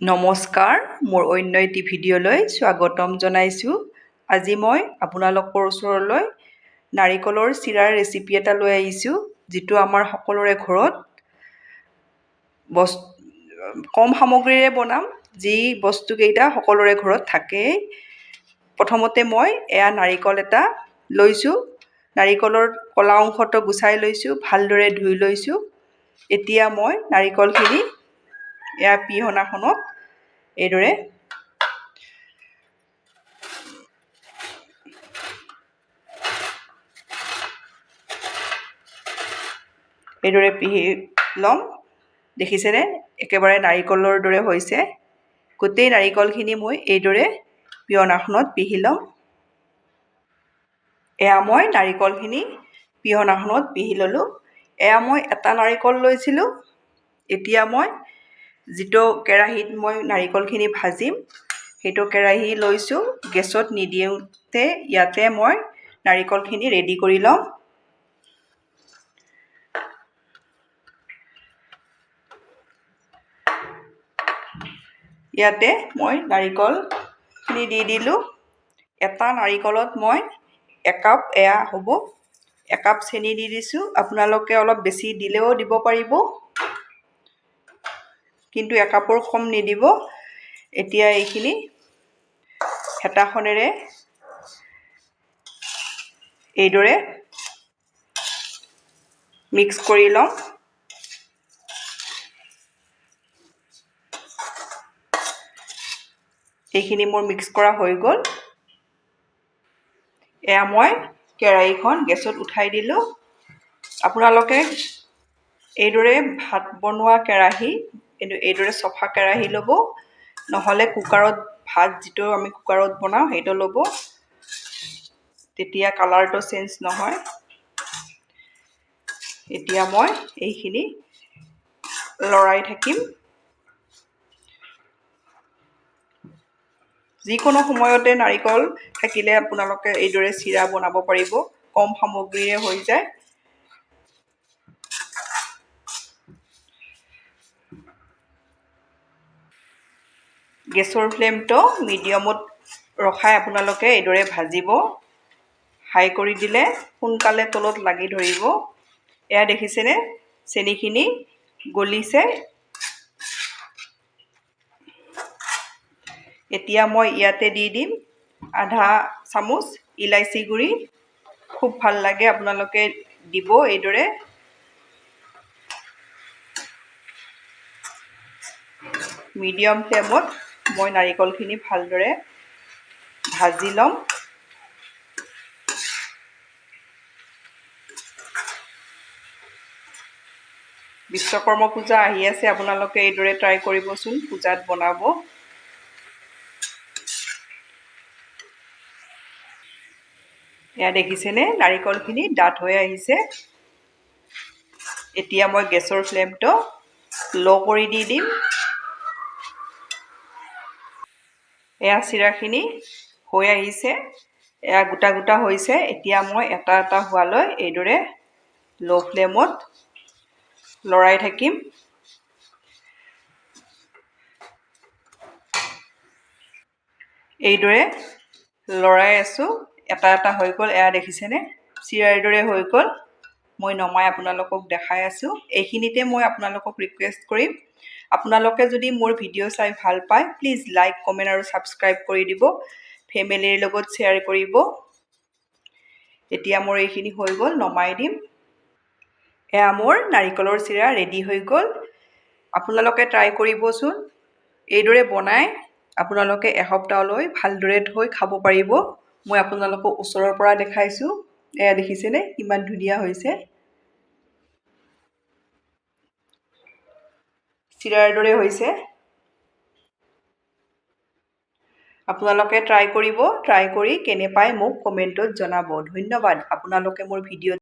নমস্কাৰ, মোৰ অন্য এটি ভিডিঅ'লৈ স্বাগতম জনাইছোঁ। আজি মই আপোনালোকৰ ওচৰলৈ নাৰিকলৰ চিৰাৰ ৰেচিপি এটা লৈ আহিছোঁ, যিটো আমাৰ সকলোৰে ঘৰত কম সামগ্ৰীৰে বনাম, যি বস্তুকেইটা সকলোৰে ঘৰত থাকেই। প্ৰথমতে মই নাৰিকল এটা লৈছোঁ। নাৰিকলৰ কলা অংশটো গুচাই লৈছোঁ, ভালদৰে ধুই লৈছোঁ। এতিয়া মই নাৰিকলখিনি পিহনাখনত এইদৰে পিহি ল'ম। দেখিছেনে, একেবাৰে নাৰিকলৰ দৰে হৈছে। গোটেই নাৰিকলখিনি মই এইদৰে পিহনাখনত পিহি ল'ম। মই নাৰিকলখিনি পিহনাখনত পিহি ল'লোঁ। মই এটা নাৰিকল লৈছিলোঁ। এতিয়া মই যিটো কেৰাহীত মই নাৰিকলখিনি ভাজিম, সেইটো কেৰাহী লৈছোঁ। গেছত নিদিওঁতে ইয়াতে মই নাৰিকলখিনি ৰেডি কৰি ল'ম। ইয়াতে মই নাৰিকলখিনি দি দিলোঁ। এটা নাৰিকলত মই একাপ হ'ব, একাপ চেনি দি দিছোঁ। আপোনালোকে অলপ বেছি দিলেও দিব পাৰিব, কিন্তু একাপৰ কম নিদিব। এতিয়া এইখিনি হেতাখনেৰে এইদৰে মিক্স কৰি ল'ম। এইখিনি মোৰ মিক্স কৰা হৈ গ'ল। মই কেৰাহীখন গেছত উঠাই দিলোঁ। আপোনালোকে এইদৰে ভাত বনোৱা কেৰাহী, কিন্তু এইদৰে চফা কেৰাহী ল'ব, নহ'লে কুকাৰত ভাত যিটো আমি কুকাৰত বনাওঁ সেইটো ল'ব। তেতিয়া কালাৰটো চেঞ্জ নহয়। এতিয়া মই এইখিনি লৰাই থাকিম। যিকোনো সময়তে নাৰিকল থাকিলে আপোনালোকে এইদৰে চিৰা বনাব পাৰিব, কম সামগ্ৰীৰে হৈ যায়। গেছৰ ফ্লেমটো মিডিয়ামত ৰখাই আপোনালোকে এইদৰে ভাজিব। হাই কৰি দিলে সোনকালে তলত লাগি ধৰিব। দেখিছেনে, চেনিখিনি গলিছে। এতিয়া মই ইয়াতে দি দিম আধা চামুচ ইলাচি গুড়ি। খুব ভাল লাগে, আপোনালোকে দিব এইদৰে। মিডিয়াম ফ্লেমত মই নাৰিকলখিনি ভালদৰে ভাজি ল'ম। বিশ্বকৰ্মা পূজা আহি আছে, আপোনালোকে এইদৰে ট্ৰাই কৰিবচোন, পূজাত বনাব। দেখিছেনে, নাৰিকলখিনি ডাঠ হৈ আহিছে। এতিয়া মই গেছৰ ফ্লেমটো ল' কৰি দি দিম। চিৰাখিনি হৈ আহিছে, গোটা গোটা হৈছে। এতিয়া মই এটা এটা হোৱালৈ এইদৰে ল' ফ্লেমত লৰাই থাকিম। এইদৰে লৰাই আছোঁ। এটা এটা হৈ গ'ল। দেখিছেনে, চিৰাৰ দৰে হৈ গ'ল। মই নমাই আপোনালোকক দেখাই আছোঁ। এইখিনিতে মই আপোনালোকক ৰিকুৱেষ্ট কৰিম, আপোনালোকে যদি মোৰ ভিডিঅ' চাই ভাল পায়, প্লিজ লাইক, কমেণ্ট আৰু ছাবস্ক্ৰাইব কৰি দিব। ফেমিলিৰ লগত শ্বেয়াৰ কৰিব। এতিয়া মোৰ এইখিনি হৈ গ'ল, নমাই দিম। মোৰ নাৰিকলৰ চিৰা ৰেডি হৈ গ'ল। আপোনালোকে ট্ৰাই কৰিবচোন। এইদৰে বনাই আপোনালোকে এসপ্তাহলৈ ভালদৰে থৈ খাব পাৰিব। মই আপোনালোকক ওচৰৰ পৰা দেখাইছোঁ। দেখিছেনে, কিমান ধুনীয়া হৈছে। চিৰাৰ দৰে হৈছে। আপোনালোকে ট্ৰাই কৰিব। ট্ৰাই কৰি কেনে পায় মোক কমেণ্টত জনাব। ধন্যবাদ। আপোনালোকে মোৰ ভিডিঅ'